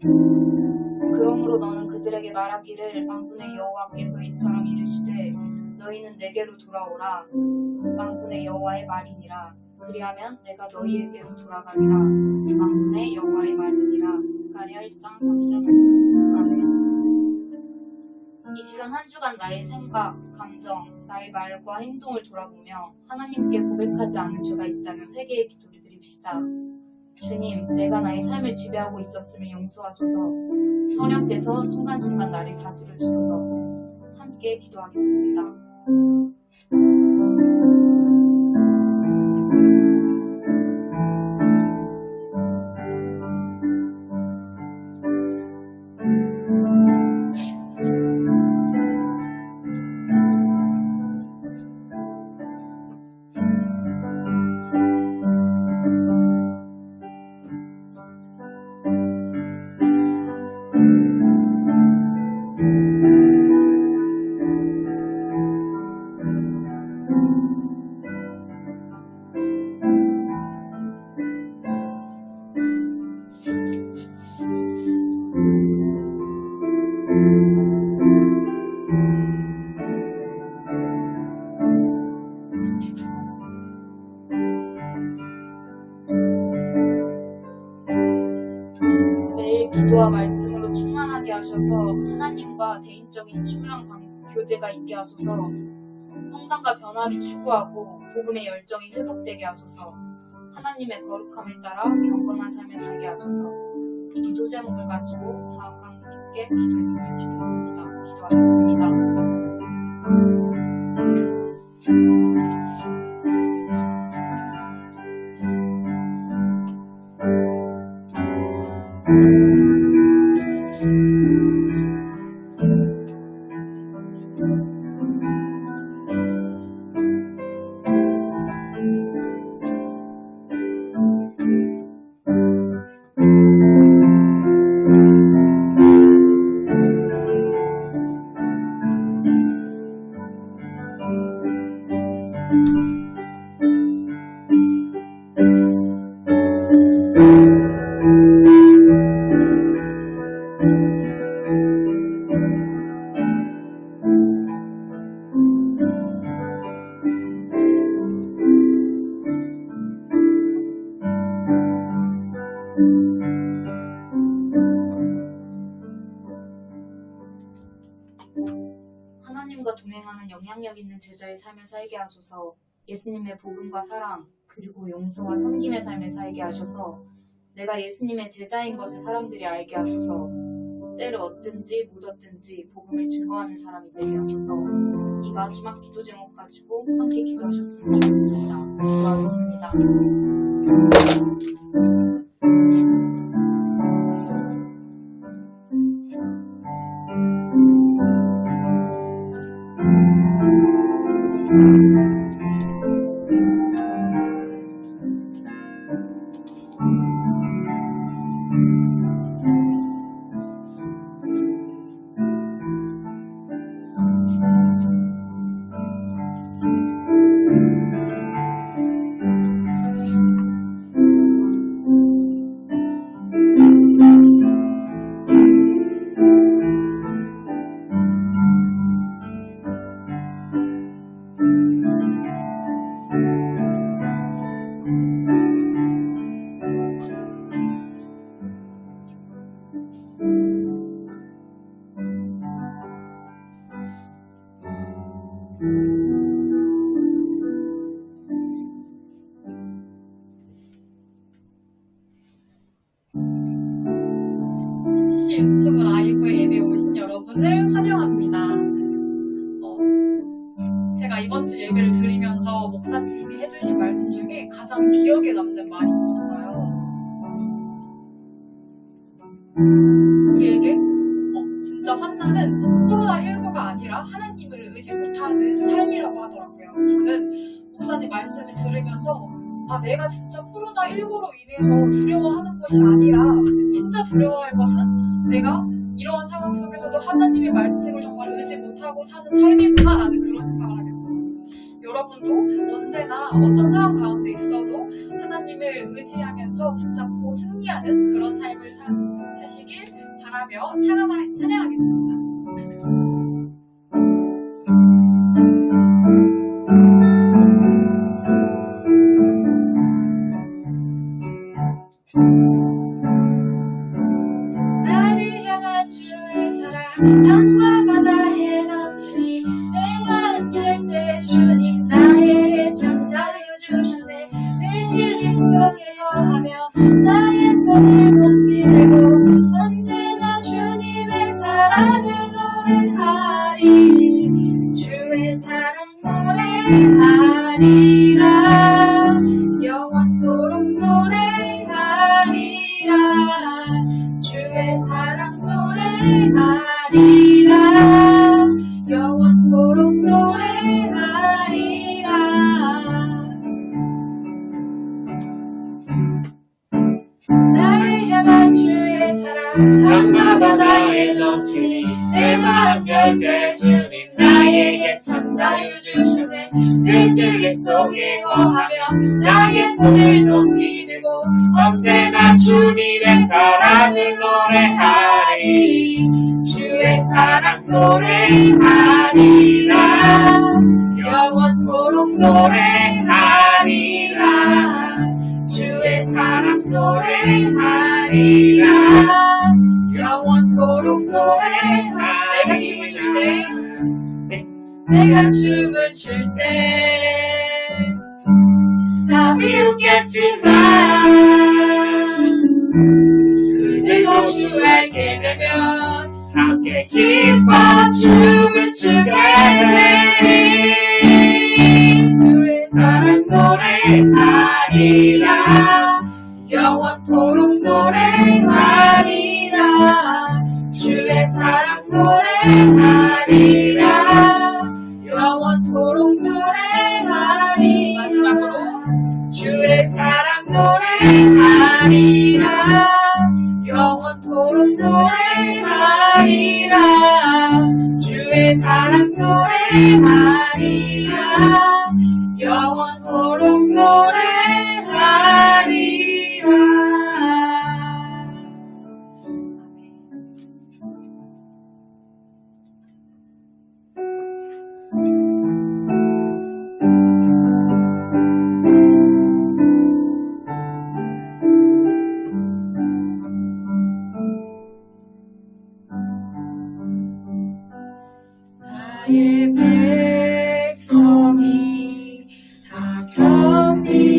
그러므로 너는 그들에게 말하기를 만군의 여호와께서 이처럼 이르시되 너희는 내게로 돌아오라. 만군의 여호와의 말이니라. 그리하면 내가 너희에게로 돌아가리라. 만군의 여호와의 말이니라. 스가랴 1장 3절 말씀. 아멘. 이 시간 한 주간 나의 생각, 감정, 나의 말과 행동을 돌아보며 하나님께 고백하지 않은 죄가 있다면 회개의 기도를 드립시다. 주님, 내가 나의 삶을 지배하고 있었음을 용서하소서. 성령께서 순간순간 나를 다스려 주소서. 함께 기도하겠습니다. 매일 기도와 말씀으로 충만하게 하셔서 하나님과 개인적인 친밀한 교제가 있게 하소서. 성장과 변화를 추구하고 복음의 열정이 회복되게 하소서. 하나님의 거룩함을 따라 경건한 삶을 살게 하소서. 이 기도 제목을 가지고 다음 함께 기도했으면 좋겠습니다. 기도하겠습니다. 하나님과 동행하는 영향력 있는 제자의 삶을 살게 하소서. 예수님의 복음과 사랑 그리고 용서와 섬김의 삶을 살게 하셔서 내가 예수님의 제자인 것을 사람들이 알게 하소서. 때를 얻든지 못 얻든지 복음을 증거하는 사람이 되게 하소서. 이 마지막 기도 제목 가지고 함께 기도하셨으면 좋겠습니다. 기도하겠습니다. CC 유튜브 라이브에 예배 오신 여러분을 환영합니다. 제가 이번 주 예배를 드리면서 목사님이 해주신 말씀 중에 가장 기억에 남는 말이 있었어요. 우리에게 진짜 환난은 코로나19가 아니라 하나님을 의지 못하는 삶이라고 하더라고요. 이거는 목사님 말씀을 들으면서 내가 진짜 코로나19로 인해서 두려워하는 것이 아니라 진짜 두려워할 것은 내가 이러한 상황 속에서도 하나님의 말씀을 정말 의지 못하고 사는 삶이구나 라는 그런 생각을 하게 됐어요. 여러분도 언제나 어떤 상황 가운데 있어도 하나님을 의지하면서 붙잡고 승리하는 그런 삶을 사시길 바라며 찬양하겠습니다. 나를 향한 주의 사랑 땅과 바다에 넘치니 내 마음 열 때 주님 나에게 참 자유 주시네. 늘 진리 속에 거하며 나의 손을 높이 들고 언제나 주님의 사랑을 노래하리. 주의 사랑 노래하리라. 영원토록 노래하리라. 주의 사랑 노래하리라. 영원토록 노래하리라. 나를 향한 주의 사랑 산과 바다에 넘치니 내 마음 열게 주님 나에게 참 자유 주시네. 늘 진리 속에 거하며 나의 손을 높이 들고 언제나 주님의 사랑을 노래하리. 주의 사랑 노래하리라. 영원토록 노래하리라. 주의 사랑 노래하리라. 영원토록 노래하리라. 내가 춤을 출 때, 내가 춤을 출 때, 다 비웃겠지만, 그들도 주 알게 되면, 함께 기뻐 춤을 추게 되리. 주의 사랑 노래하리라. 영원토록 노래하리라. 주의 사랑 노래하리라. 영원토록 노래하리. 마지막으로 주의 사랑 노래하리라. 영원토록 노래하리라. 주의 사랑 노래하리라. 영원토록 노래하리라. 나의 백성이 다 겸비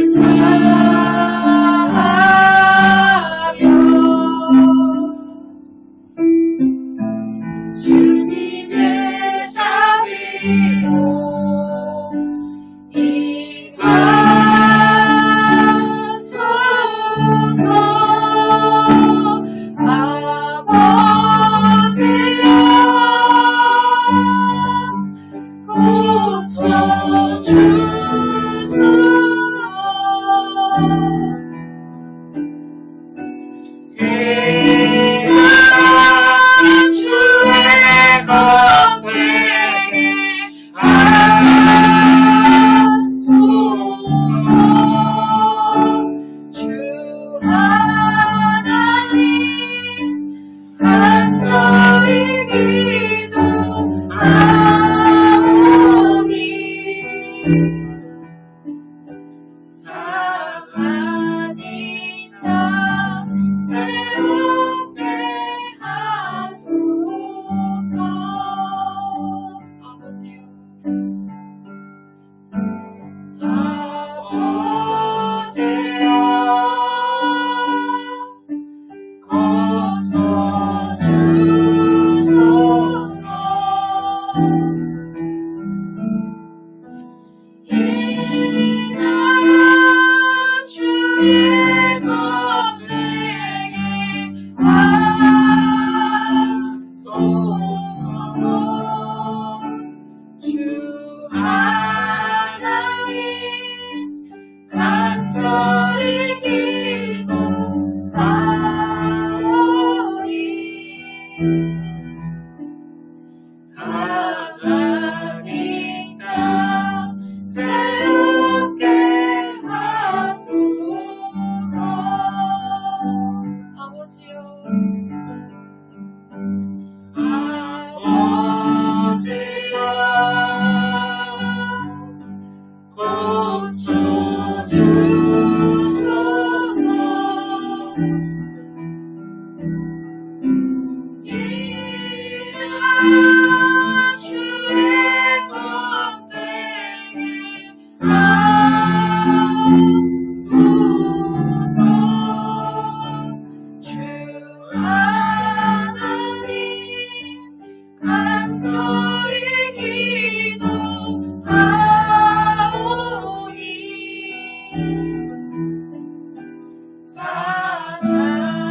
사하며 주님의 자비로 임하소서. 아버지여 고쳐주소서. 내가 주의 것 되게 하소서. 주 하나님 간절히 기도하오니 사랑하니까 새롭게 하소서. 아버지요 고쳐주소서. 이나야 주의 것 되게 하소서. 주 하나님 간절히 기도하오니 사랑하니까 새롭게 하소서. 아버지요 아버지여 고쳐주소서. 이나 주의 것 되게 하소서. 주 하나님 간절히 기도하오니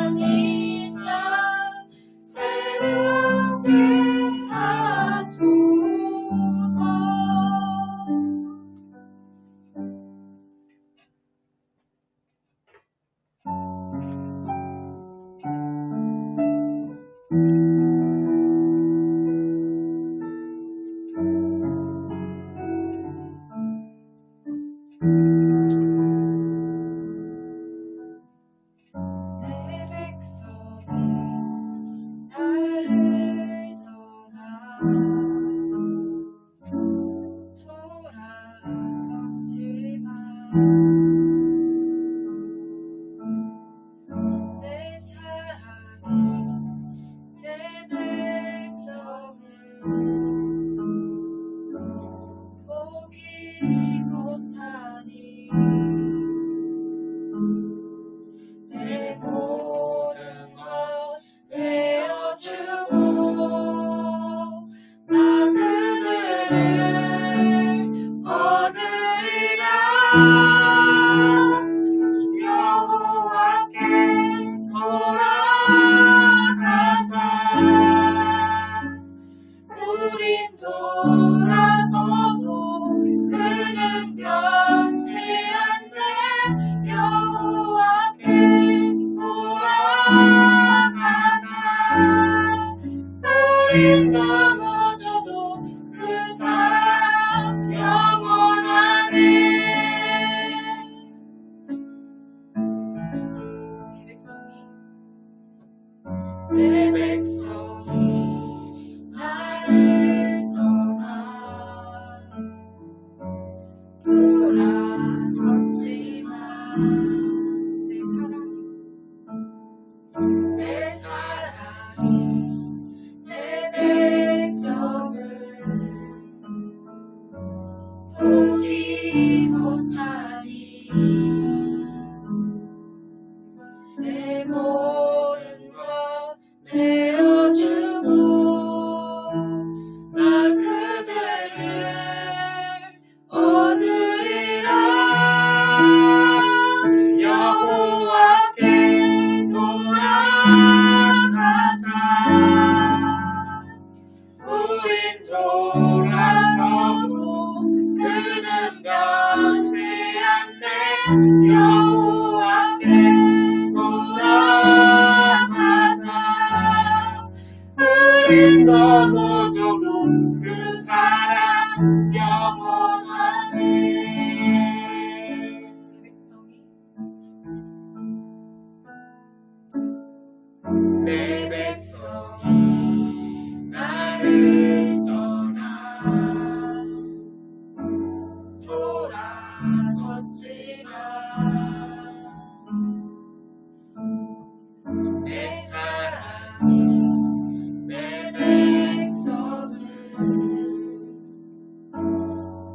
사랑하니까 새롭게 하소서. 내 백성이 나를 떠나 돌아섰지만 내 사랑이 내 백성을 포기 못하니 내 모든 것 내어주고 나 그들을 얻으리라. 여호와께 돌아가자. 우린 돌아서도 그는 변치 않네. 여호와께 돌아가자. 우린 넘어져도 그 사랑 영원하네. 내 백성이 나를 떠나 돌아섰지만 내 사랑이 내 백성을 포기 못하니 여호와께 돌아가자. 우린 넘어져도 그 사랑 영원하네. 내 백성이 나를 떠나 돌아섰지만 내 사랑이 내 백성을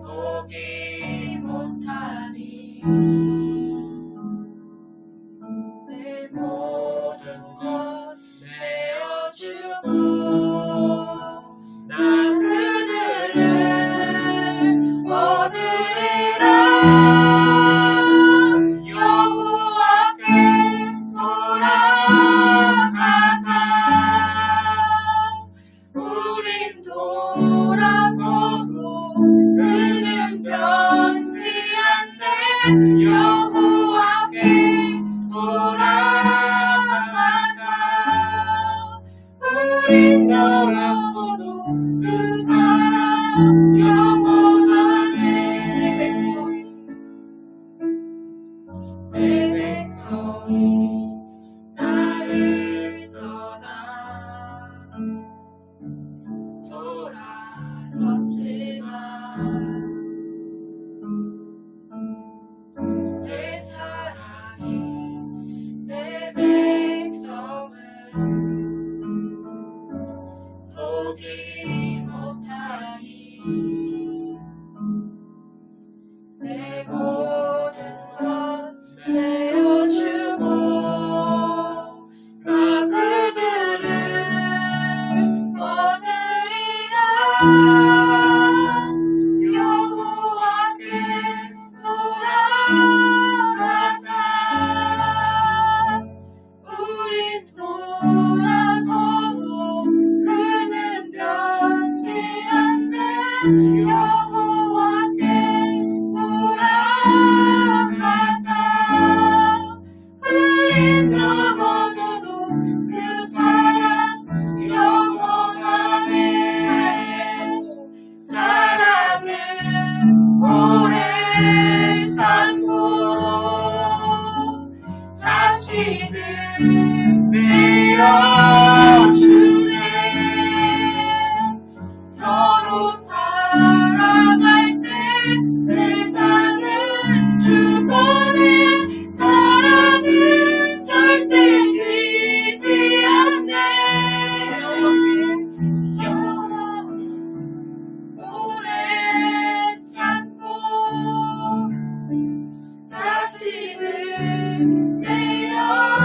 포기 못하니 내 모든 것 내어주고 나 그들을 얻으리라. 여호와께 돌아가자. 우린 돌아서도 그는 변치 않네. 여호와께 돌아가자. 우린 넘어져도 그 사랑 영원하네. 내 백성이 나를 떠나 돌아섰지만 내 사랑이 내 백성을 포기 못하니 내 모든 것 내어주고 나 그들을 얻으리라. 여호와께 돌아가자. 우린 돌아서도 그는 변치 않네. 여호와께 돌아가자. 우린 넘어져도 그 사랑 영원하네. 사랑은 오래 참고 자신을 내어주네. 서로 사랑할 때 세상은 주보내. 사랑은 절대 지지 않네. 오래 참고 자신을 내어주네.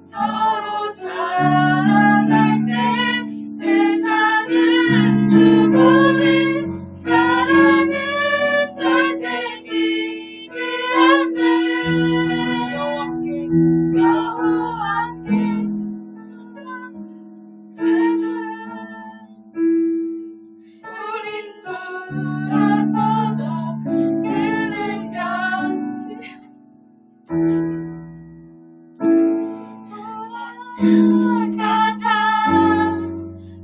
서로 사랑할 때 세상은 주보내. 사랑은 절대 지지 않네. 여호와께 가자. 우린 돌아서도 그는 변치 돌아가자.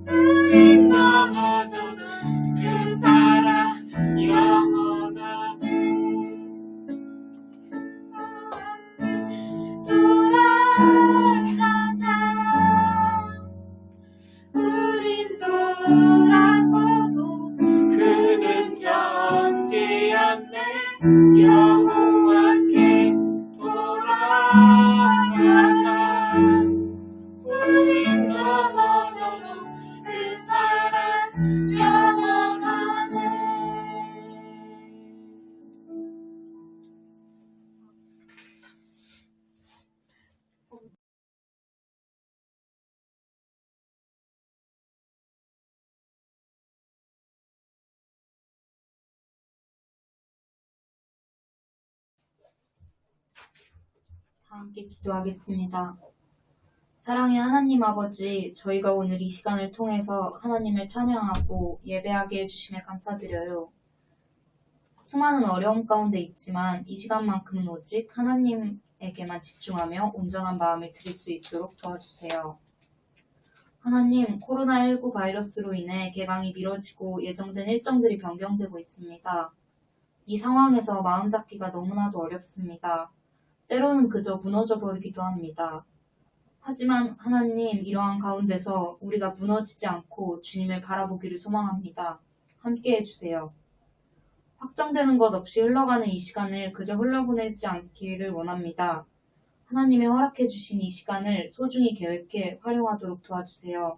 우린 넘어져도 그 사랑 영원하네. 돌아가자. 우린 돌아서도 그는 변치 않네. 여호와께 돌아가자. 우린 넘어져도 그 사랑 영원하네. 다 함께 기도하겠습니다. 사랑의 하나님 아버지, 저희가 오늘 이 시간을 통해서 하나님을 찬양하고 예배하게 해주심에 감사드려요. 수많은 어려움 가운데 있지만 이 시간만큼은 오직 하나님에게만 집중하며 온전한 마음을 드릴 수 있도록 도와주세요. 하나님, 코로나19 바이러스로 인해 개강이 미뤄지고 예정된 일정들이 변경되고 있습니다. 이 상황에서 마음 잡기가 너무나도 어렵습니다. 때로는 그저 무너져 버리기도 합니다. 하지만 하나님, 이러한 가운데서 우리가 무너지지 않고 주님을 바라보기를 소망합니다. 함께 해주세요. 확정되는 것 없이 흘러가는 이 시간을 그저 흘러보내지 않기를 원합니다. 하나님의 허락해 주신 이 시간을 소중히 계획해 활용하도록 도와주세요.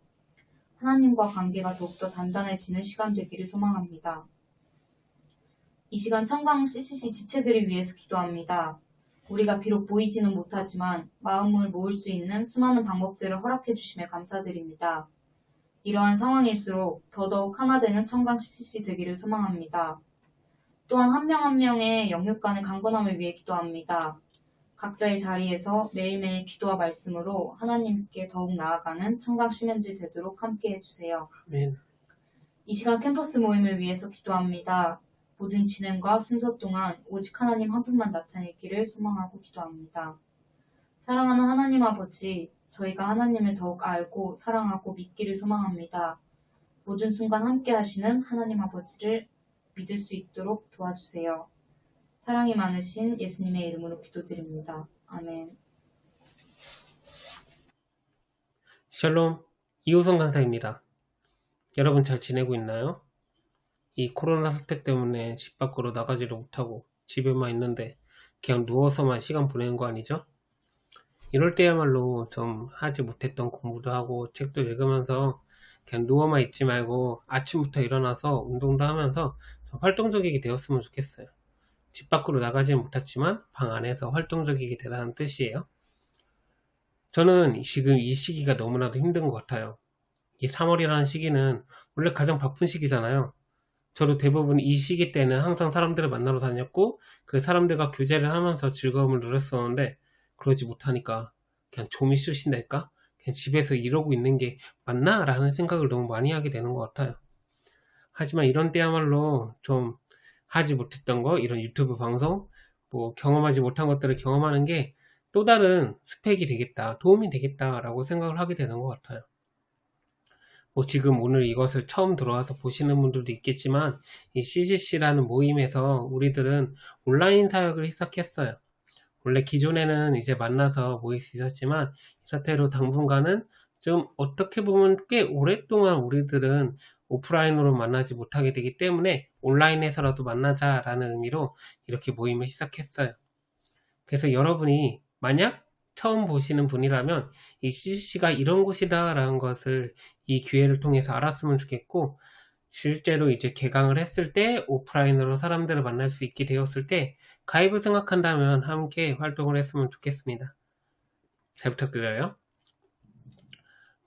하나님과 관계가 더욱더 단단해지는 시간 되기를 소망합니다. 이 시간 청강 CCC 지체들을 위해서 기도합니다. 우리가 비록 보이지는 못하지만 마음을 모을 수 있는 수많은 방법들을 허락해 주심에 감사드립니다. 이러한 상황일수록 더더욱 하나 되는 청강 CCC 되기를 소망합니다. 또한 한 명 한 명의 영육 간의 강건함을 위해 기도합니다. 각자의 자리에서 매일매일 기도와 말씀으로 하나님께 더욱 나아가는 청강 시민들 되도록 함께 해주세요. 아멘. 이 시간 캠퍼스 모임을 위해서 기도합니다. 모든 진행과 순서 동안 오직 하나님 한 분만 나타내기를 소망하고 기도합니다. 사랑하는 하나님 아버지, 저희가 하나님을 더욱 알고 사랑하고 믿기를 소망합니다. 모든 순간 함께 하시는 하나님 아버지를 믿을 수 있도록 도와주세요. 사랑이 많으신 예수님의 이름으로 기도드립니다. 아멘. 샬롬, 이호성 간사입니다. 여러분 잘 지내고 있나요? 이 코로나 사태 때문에 집 밖으로 나가지를 못하고 집에만 있는데 그냥 누워서만 시간 보내는 거 아니죠? 이럴 때야말로 좀 하지 못했던 공부도 하고 책도 읽으면서 그냥 누워만 있지 말고 아침부터 일어나서 운동도 하면서 좀 활동적이게 되었으면 좋겠어요. 집 밖으로 나가지는 못했지만 방 안에서 활동적이게 되라는 뜻이에요. 저는 지금 이 시기가 너무나도 힘든 것 같아요. 이 3월이라는 시기는 원래 가장 바쁜 시기잖아요. 저도 대부분 이 시기 때는 항상 사람들을 만나러 다녔고 그 사람들과 교제를 하면서 즐거움을 누렸었는데 그러지 못하니까 그냥 좀이 쑤신달까? 그냥 집에서 이러고 있는 게 맞나? 라는 생각을 너무 많이 하게 되는 것 같아요. 하지만 이런 때야말로 좀 하지 못했던 거, 이런 유튜브 방송, 뭐 경험하지 못한 것들을 경험하는 게 또 다른 스펙이 되겠다, 도움이 되겠다 라고 생각을 하게 되는 것 같아요. 뭐 지금 오늘 이것을 처음 들어와서 보시는 분들도 있겠지만 이 CCC라는 모임에서 우리들은 온라인 사역을 시작했어요. 원래 기존에는 이제 만나서 모일 수 있었지만 이 사태로 당분간은 좀 어떻게 보면 꽤 오랫동안 우리들은 오프라인으로 만나지 못하게 되기 때문에 온라인에서라도 만나자라는 의미로 이렇게 모임을 시작했어요. 그래서 여러분이 만약 처음 보시는 분이라면 이 CCC가 이런 곳이다 라는 것을 이 기회를 통해서 알았으면 좋겠고, 실제로 이제 개강을 했을 때 오프라인으로 사람들을 만날 수 있게 되었을 때 가입을 생각한다면 함께 활동을 했으면 좋겠습니다. 잘 부탁드려요.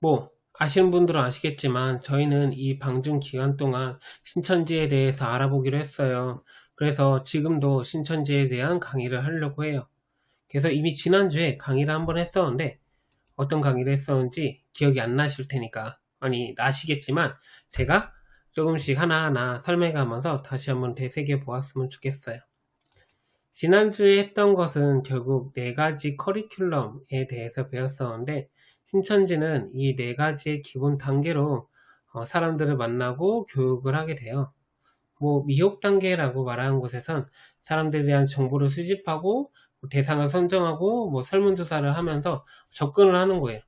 뭐 아시는 분들은 아시겠지만 저희는 이 방중 기간 동안 신천지에 대해서 알아보기로 했어요. 그래서 지금도 신천지에 대한 강의를 하려고 해요. 그래서 이미 지난주에 강의를 한번 했었는데 어떤 강의를 했었는지 기억이 안 나실 테니까, 아니 나시겠지만 제가 조금씩 하나하나 설명하면서 다시 한번 되새겨 보았으면 좋겠어요. 지난주에 했던 것은 결국 4가지 커리큘럼에 대해서 배웠었는데, 신천지는 이 4가지의 기본 단계로 사람들을 만나고 교육을 하게 돼요. 뭐 미혹 단계라고 말하는 곳에선 사람들에 대한 정보를 수집하고 대상을 선정하고 뭐 설문조사를 하면서 접근을 하는 거예요.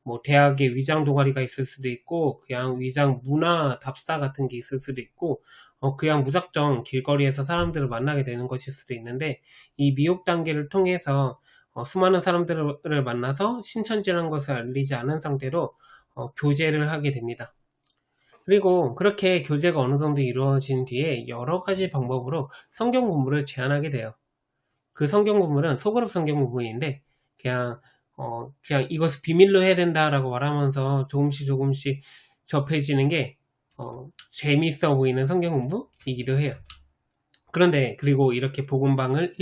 뭐 대학에 위장 동아리가 있을 수도 있고 그냥 위장 문화 답사 같은 게 있을 수도 있고 그냥 무작정 길거리에서 사람들을 만나게 되는 것일 수도 있는데, 이 미혹 단계를 통해서 수많은 사람들을 만나서 신천지라는 것을 알리지 않은 상태로 교제를 하게 됩니다. 그리고 그렇게 교제가 어느 정도 이루어진 뒤에 여러 가지 방법으로 성경 공부를 제안하게 돼요. 그 성경 공부는 소그룹 성경 공부인데 그냥 이것을 비밀로 해야 된다라고 말하면서 조금씩 접해지는 게 재미있어 보이는 성경 공부이기도 해요. 그런데 그리고 이렇게 복음방을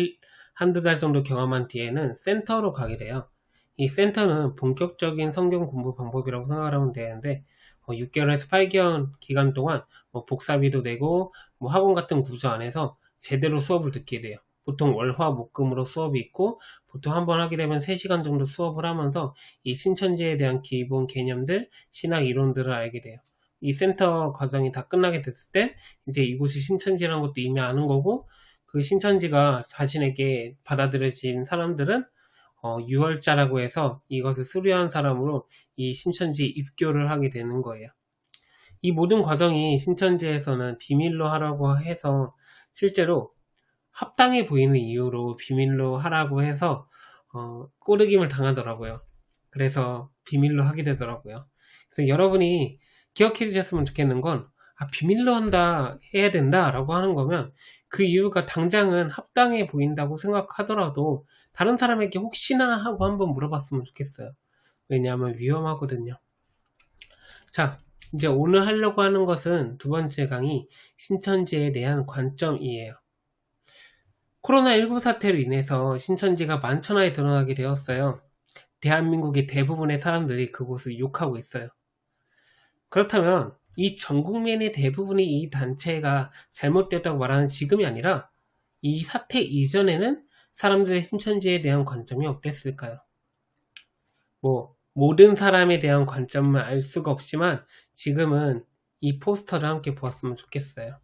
한두 달 정도 경험한 뒤에는 센터로 가게 돼요. 이 센터는 본격적인 성경 공부 방법이라고 생각하면 되는데 6개월에서 8개월 기간 동안 뭐 복사비도 내고 뭐 학원 같은 구조 안에서 제대로 수업을 듣게 돼요. 보통 월화목금으로 수업이 있고 보통 한번 하게 되면 3시간 정도 수업을 하면서 이 신천지에 대한 기본 개념들, 신학 이론들을 알게 돼요. 이 센터 과정이 다 끝나게 됐을 때 이제 이곳이 신천지라는 것도 이미 아는 거고, 그 신천지가 자신에게 받아들여진 사람들은 유월자라고 해서 이것을 수료한 사람으로 이 신천지에 입교를 하게 되는 거예요. 이 모든 과정이 신천지에서는 비밀로 하라고 해서 실제로 합당해 보이는 이유로 비밀로 하라고 해서 꼬르김을 당하더라고요. 그래서 비밀로 하게 되더라고요. 그래서 여러분이 기억해 주셨으면 좋겠는 건 비밀로 해야 된다 라고 하는 거면 그 이유가 당장은 합당해 보인다고 생각하더라도 다른 사람에게 혹시나 하고 한번 물어봤으면 좋겠어요. 왜냐하면 위험하거든요. 자, 이제 오늘 하려고 하는 것은 두 번째 강의, 신천지에 대한 관점이에요. 코로나19 사태로 인해서 신천지가 만천하에 드러나게 되었어요. 대한민국의 대부분의 사람들이 그곳을 욕하고 있어요. 그렇다면 이 전 국민의 대부분이 이 단체가 잘못되었다고 말하는 지금이 아니라 이 사태 이전에는 사람들의 신천지에 대한 관점이 어땠을까요? 모든 사람에 대한 관점을 알 수가 없지만 지금은 이 포스터를 함께 보았으면 좋겠어요.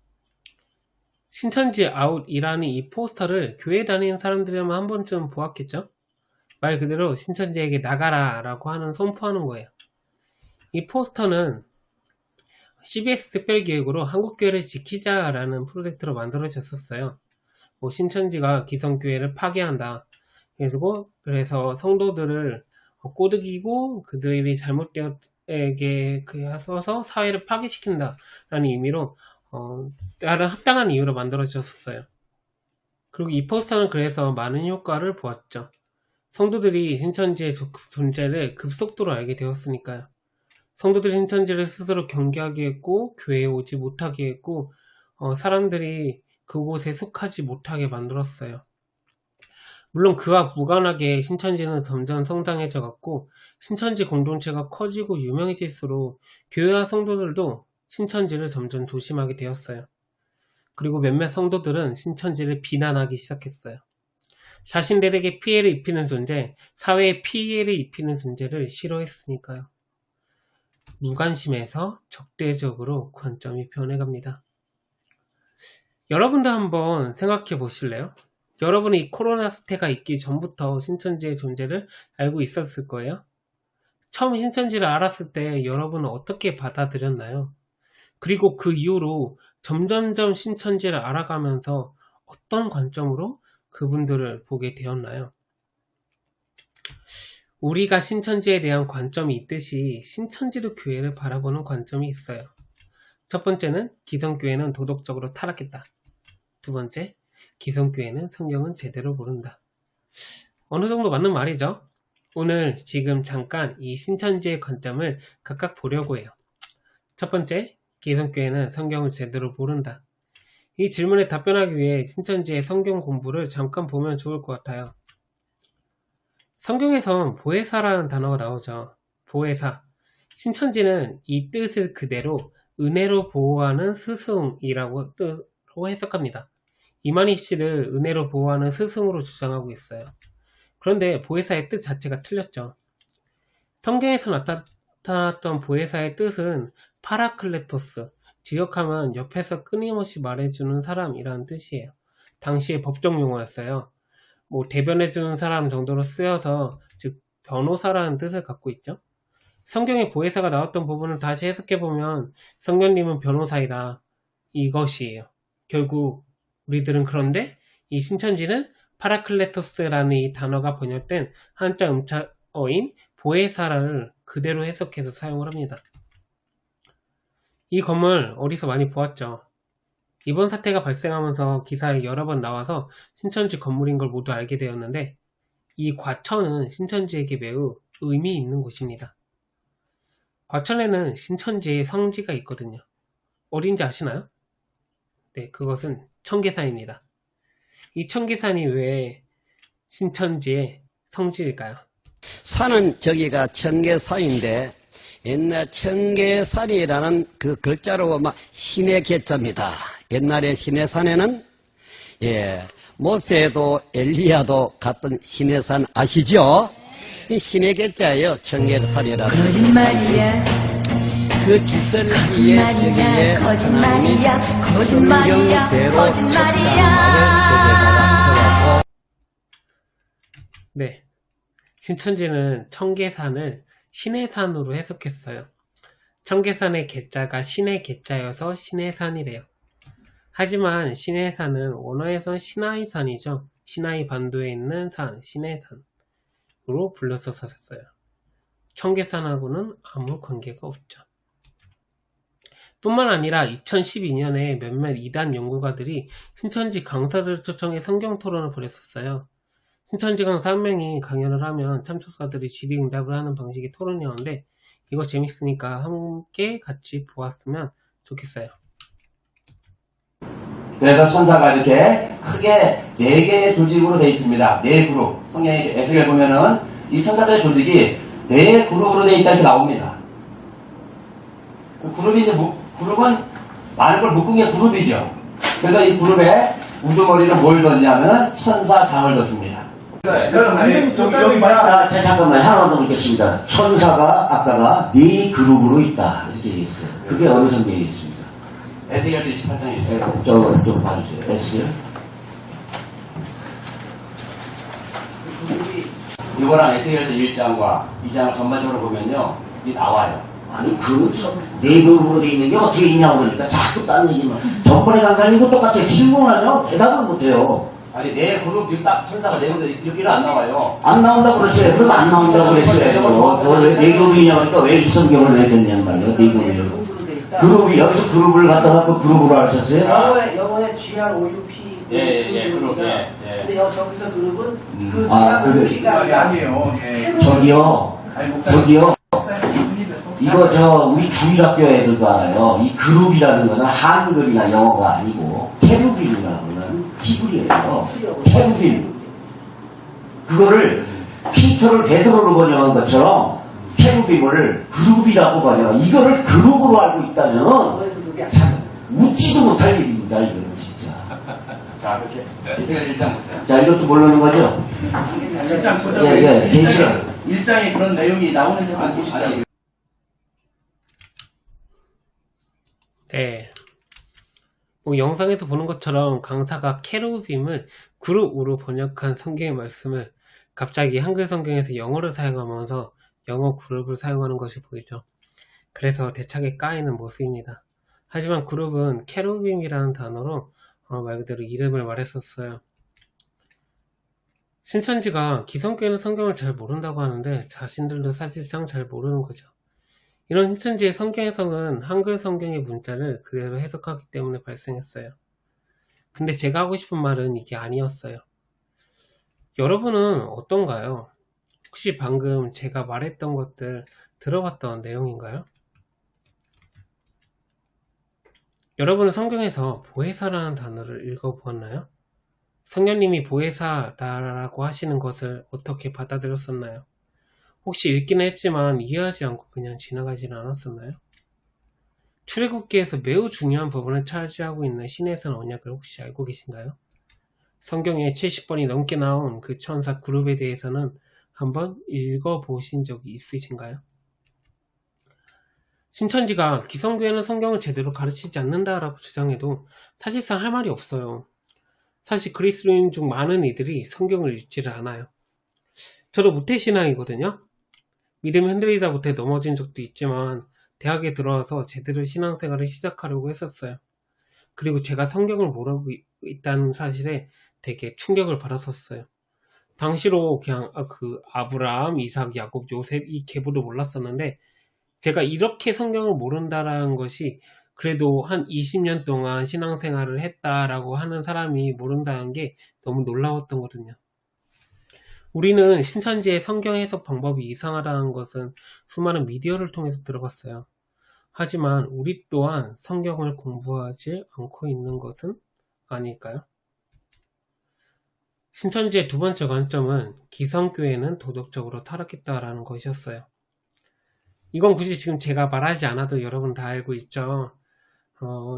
신천지 아웃이라는 이 포스터를 교회 다니는 사람들이라면 한 번쯤 보았겠죠? 말 그대로 신천지에게 나가라 라고 하는 선포하는 거예요. 이 포스터는 CBS 특별기획으로 한국교회를 지키자라는 프로젝트로 만들어졌었어요. 신천지가 기성교회를 파괴한다. 그래서 성도들을 꼬드기고 그들이 잘못되게 써서 사회를 파괴시킨다 라는 의미로 다른 합당한 이유로 만들어졌었어요. 그리고 이 포스터는 그래서 많은 효과를 보았죠. 성도들이 신천지의 존재를 급속도로 알게 되었으니까요. 성도들이 신천지를 스스로 경계하게 했고 교회에 오지 못하게 했고 사람들이 그곳에 속하지 못하게 만들었어요. 물론 그와 무관하게 신천지는 점점 성장해져 갔고 신천지 공동체가 커지고 유명해질수록 교회와 성도들도 신천지를 점점 조심하게 되었어요. 그리고 몇몇 성도들은 신천지를 비난하기 시작했어요. 자신들에게 피해를 입히는 존재, 사회에 피해를 입히는 존재를 싫어했으니까요. 무관심에서 적대적으로 관점이 변해갑니다. 여러분도 한번 생각해 보실래요? 여러분이 이 코로나 사태가 있기 전부터 신천지의 존재를 알고 있었을 거예요. 처음 신천지를 알았을 때 여러분은 어떻게 받아들였나요? 그리고 그 이후로 점점점 신천지를 알아가면서 어떤 관점으로 그분들을 보게 되었나요? 우리가 신천지에 대한 관점이 있듯이 신천지로 교회를 바라보는 관점이 있어요. 첫 번째는 기성교회는 도덕적으로 타락했다. 두 번째, 기성교회는 성경은 제대로 모른다. 어느 정도 맞는 말이죠? 오늘 지금 잠깐 이 신천지의 관점을 각각 보려고 해요. 첫 번째, 기성교회는 성경을 제대로 모른다. 이 질문에 답변하기 위해 신천지의 성경 공부를 잠깐 보면 좋을 것 같아요. 성경에선 보혜사라는 단어가 나오죠. 보혜사. 신천지는 이 뜻을 그대로 은혜로 보호하는 스승이라고 뜻으로 해석합니다. 이만희 씨를 은혜로 보호하는 스승으로 주장하고 있어요. 그런데 보혜사의 뜻 자체가 틀렸죠. 성경에서 나타났던 보혜사의 뜻은 파라클레토스, 직역하면 옆에서 끊임없이 말해주는 사람이라는 뜻이에요. 당시의 법정 용어였어요. 대변해주는 사람 정도로 쓰여서 즉 변호사라는 뜻을 갖고 있죠. 성경에 보혜사가 나왔던 부분을 다시 해석해보면 성령님은 변호사이다 이것이에요. 결국 우리들은 그런데 이 신천지는 파라클레토스라는 이 단어가 번역된 한자 음자어인 보혜사를 그대로 해석해서 사용을 합니다. 이 건물 어디서 많이 보았죠. 이번 사태가 발생하면서 기사에 여러 번 나와서 신천지 건물인 걸 모두 알게 되었는데 이 과천은 신천지에게 매우 의미 있는 곳입니다. 과천에는 신천지의 성지가 있거든요. 어딘지 아시나요? 네, 그것은 청계산입니다. 이 청계산이 왜 신천지의 성지일까요? 산은 저기가 청계산인데 옛날 청계산이라는 그 글자로 신의 계자입니다. 옛날에 신해산에는 예, 모세도 엘리야도 갔던 시내산 아시죠? 이 신의 계자예요. 청계산이라는 거짓말이야 그 기선지에 저기에 거짓말이야 거짓말이야 거짓말이야 네, 신천지는 청계산을 신해산으로 해석했어요. 청계산의 계자가 신의 계자여서 신해산이래요. 하지만 신해산은 원어에선 시나이산이죠. 시나이 반도에 있는 산, 신해산으로 불려서 썼어요. 청계산하고는 아무 관계가 없죠. 뿐만 아니라 2012년에 몇몇 이단 연구가들이 신천지 강사들을 초청해 성경 토론을 벌였었어요. 신천지 강사 한 명이 강연을 하면 참석자들이 질의응답을 하는 방식의 토론이었는데 이거 재밌으니까 함께 같이 보았으면 좋겠어요. 그래서 천사가 이렇게 크게 4개의 조직으로 되어 있습니다. 4그룹. 성경의 에스겔 보면은 이 천사들의 조직이 4그룹으로 되어 있다 이렇게 나옵니다. 그룹은 많은 걸 묶은 게 그룹이죠. 그래서 이 그룹에 우두머리를 뭘 뒀냐면 천사장을 뒀습니다. 여기 봐야. 잠깐만, 하나 더 묻겠습니다. 천사가, 아까가 4그룹으로 있다. 이렇게 되어 있어요. 그게 어느 성경에 있습니다? 에스겔서 28장에 있어요. 좀 봐주세요. 에스겔. 이거랑 에스겔서 1장과 2장을 전반적으로 보면요. 이 나와요. 아니, 그렇죠. 4그룹으로 되어 있는 게 어떻게 있냐고 그러니까 자꾸 딴 얘기만. 전번에 강사님도 똑같아요. 질문하면 대답을 못해요. 아니, 4그룹, 여기 딱 천사가 4군데 여기는 안 나와요. 안 나온다고 그랬어요. 그럼 안 나온다고 그랬어요. 왜 4그룹이냐 그러니까 왜 이 성경을 왜 냈냔 말이에요. 4그룹이요. 그룹이, 여기서 그룹을 갖다가 그 그룹으로 하셨어요? 영어에 GROUP. 그룹, 근데 저기서 그룹은 그 GROUP가 아니에요. 저기요. 이거 우리 주일학교 애들도 알아요. 이 그룹이라는 거는 한글이나 영어가 아니고 케루빔이라고 하는 히브리어예요. 케루빔. 그거를 피터를 베드로로 번역한 것처럼 케루빔을 그룹이라고 번역한 이거를 그룹으로 알고 있다면 참 웃지도 못할 일입니다. 이거는 진짜. 자, 그렇게 에스겔 1장 보세요. 자, 이것도 모르는 거죠? 1장 보죠. 예, 1장에 그런 내용이 나오는지 한번 보시죠. 네. 영상에서 보는 것처럼 강사가 케루빔을 그룹으로 번역한 성경의 말씀을 갑자기 한글 성경에서 영어를 사용하면서 영어 그룹을 사용하는 것이 보이죠. 그래서 대차게 까이는 모습입니다. 하지만 그룹은 케루빔이라는 단어로 말 그대로 이름을 말했었어요. 신천지가 기성교회는 성경을 잘 모른다고 하는데 자신들도 사실상 잘 모르는 거죠. 이런 신천지의 성경 해석은 한글 성경의 문자를 그대로 해석하기 때문에 발생했어요. 근데 제가 하고 싶은 말은 이게 아니었어요. 여러분은 어떤가요? 혹시 방금 제가 말했던 것들 들어봤던 내용인가요? 여러분은 성경에서 보혜사라는 단어를 읽어보았나요? 성령님이 보혜사다라고 하시는 것을 어떻게 받아들였었나요? 혹시 읽기는 했지만 이해하지 않고 그냥 지나가지는 않았었나요? 출애굽기에서 매우 중요한 부분을 차지하고 있는 신해산 언약을 혹시 알고 계신가요? 성경에 70번이 넘게 나온 그 천사 그룹에 대해서는 한번 읽어보신 적이 있으신가요? 신천지가 기성교회는 성경을 제대로 가르치지 않는다라고 주장해도 사실상 할 말이 없어요. 사실 그리스도인 중 많은 이들이 성경을 읽지를 않아요. 저도 모태신앙이거든요. 믿음이 흔들리다 못해 넘어진 적도 있지만 대학에 들어와서 제대로 신앙생활을 시작하려고 했었어요. 그리고 제가 성경을 모르고 있다는 사실에 되게 충격을 받았었어요. 당시로 그냥 아브라함, 이삭, 야곱, 요셉 이 계보도 몰랐었는데 제가 이렇게 성경을 모른다라는 것이 그래도 한 20년 동안 신앙생활을 했다라고 하는 사람이 모른다는 게 너무 놀라웠던 거거든요. 우리는 신천지의 성경 해석 방법이 이상하다는 것은 수많은 미디어를 통해서 들어봤어요. 하지만 우리 또한 성경을 공부하지 않고 있는 것은 아닐까요? 신천지의 두 번째 관점은 기성교회는 도덕적으로 타락했다라는 것이었어요. 이건 굳이 지금 제가 말하지 않아도 여러분 다 알고 있죠.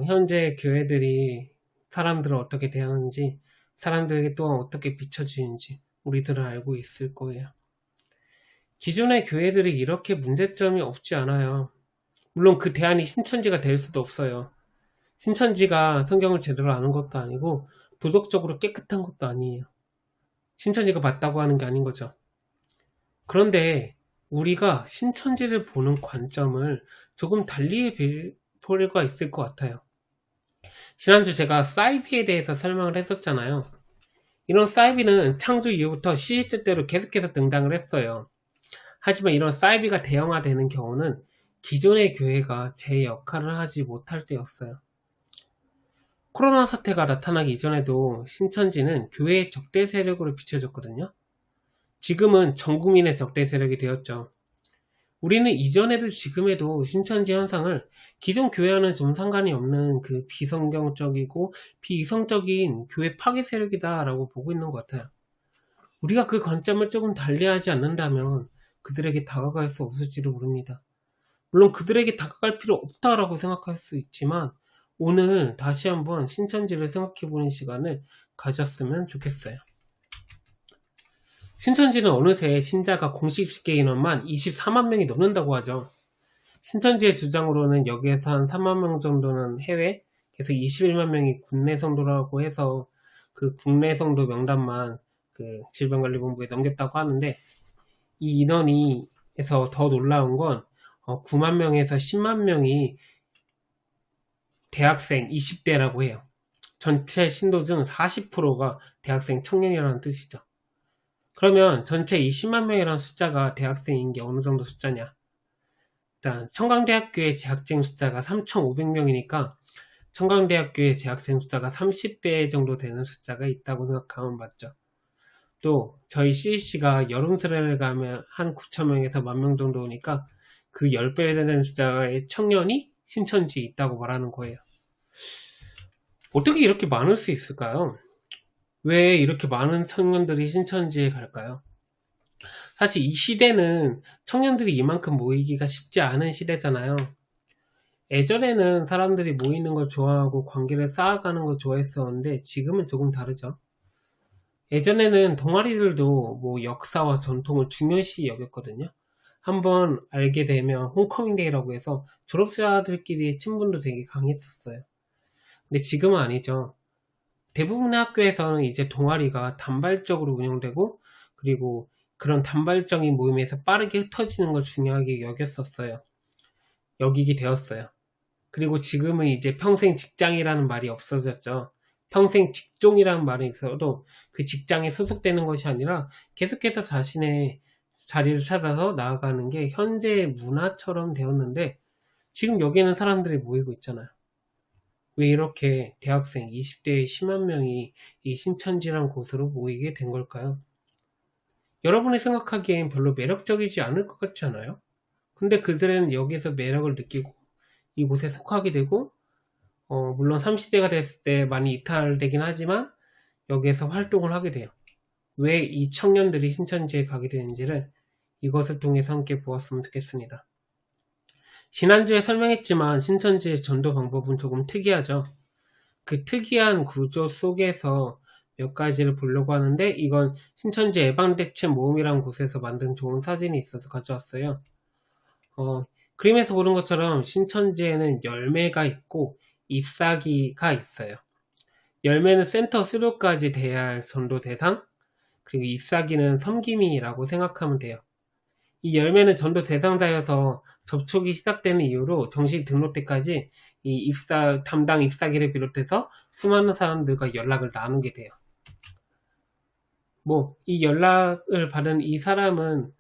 현재 교회들이 사람들을 어떻게 대하는지, 사람들에게 또한 어떻게 비춰지는지 우리들은 알고 있을 거예요. 기존의 교회들이 이렇게 문제점이 없지 않아요. 물론 그 대안이 신천지가 될 수도 없어요. 신천지가 성경을 제대로 아는 것도 아니고 도덕적으로 깨끗한 것도 아니에요. 신천지가 맞다고 하는 게 아닌 거죠. 그런데 우리가 신천지를 보는 관점을 조금 달리 볼 필요가 있을 것 같아요. 지난주 제가 사이비에 대해서 설명을 했었잖아요. 이런 사이비는 창조 이후부터 시시때때로 계속해서 등장을 했어요. 하지만 이런 사이비가 대형화되는 경우는 기존의 교회가 제 역할을 하지 못할 때였어요. 코로나 사태가 나타나기 이전에도 신천지는 교회의 적대 세력으로 비춰졌거든요. 지금은 전 국민의 적대 세력이 되었죠. 우리는 이전에도 지금에도 신천지 현상을 기존 교회와는 좀 상관이 없는 그 비성경적이고 비이성적인 교회 파괴 세력이다 라고 보고 있는 것 같아요. 우리가 그 관점을 조금 달리하지 않는다면 그들에게 다가갈 수 없을지도 모릅니다. 물론 그들에게 다가갈 필요 없다라고 생각할 수 있지만 오늘 다시 한번 신천지를 생각해보는 시간을 가졌으면 좋겠어요. 신천지는 어느새 신자가 공식 집계 인원만 24만 명이 넘는다고 하죠. 신천지의 주장으로는 여기에서 한 3만 명 정도는 해외, 그래서 21만 명이 국내 성도라고 해서 그 국내 성도 명단만 그 질병관리본부에 넘겼다고 하는데 이 인원에서 더 놀라운 건 9만 명에서 10만 명이 대학생 20대라고 해요. 전체 신도 중 40%가 대학생 청년이라는 뜻이죠. 그러면 전체 20만 명이라는 숫자가 대학생인 게 어느 정도 숫자냐? 일단 청강대학교의 재학생 숫자가 3,500명이니까 청강대학교의 재학생 숫자가 30배 정도 되는 숫자가 있다고 생각하면 맞죠. 또 저희 CCC가 여름 수련을 가면 한 9,000명에서 10,000명 정도 오니까 그 10배 되는 숫자의 청년이 신천지에 있다고 말하는 거예요. 어떻게 이렇게 많을 수 있을까요? 왜 이렇게 많은 청년들이 신천지에 갈까요? 사실 이 시대는 청년들이 이만큼 모이기가 쉽지 않은 시대잖아요. 예전에는 사람들이 모이는 걸 좋아하고 관계를 쌓아가는 걸 좋아했었는데 지금은 조금 다르죠. 예전에는 동아리들도 뭐 역사와 전통을 중요시 여겼거든요. 한번 알게 되면 홈커밍데이라고 해서 졸업자들끼리 친분도 되게 강했었어요. 근데 지금은 아니죠. 대부분의 학교에서는 이제 동아리가 단발적으로 운영되고 그리고 그런 단발적인 모임에서 빠르게 흩어지는 걸 중요하게 여기게 되었어요. 그리고 지금은 이제 평생 직장이라는 말이 없어졌죠. 평생 직종이라는 말이 있어도 그 직장에 소속되는 것이 아니라 계속해서 자신의 자리를 찾아서 나아가는 게 현재의 문화처럼 되었는데 지금 여기에는 사람들이 모이고 있잖아요. 왜 이렇게 대학생 20대의 10만 명이 이 신천지란 곳으로 모이게 된 걸까요? 여러분이 생각하기엔 별로 매력적이지 않을 것 같지 않아요? 근데 그들은 여기서 매력을 느끼고 이곳에 속하게 되고 물론 30대가 됐을 때 많이 이탈되긴 하지만 여기에서 활동을 하게 돼요. 왜 이 청년들이 신천지에 가게 되는지를 이것을 통해서 함께 보았으면 좋겠습니다. 지난주에 설명했지만 신천지의 전도 방법은 조금 특이하죠. 그 특이한 구조 속에서 몇 가지를 보려고 하는데 이건 신천지 예방대책 모음이라는 곳에서 만든 좋은 사진이 있어서 가져왔어요. 그림에서 보는 것처럼 신천지에는 열매가 있고 잎사귀가 있어요. 열매는 센터 수료까지 돼야 할 전도 대상, 그리고 잎사귀는 섬김이라고 생각하면 돼요. 이 열매는 전도 대상자여서 접촉이 시작되는 이후로 정식 등록 때까지 이 담당 잎사귀를 비롯해서 수많은 사람들과 연락을 나누게 돼요. 이 연락을 받은 이 사람은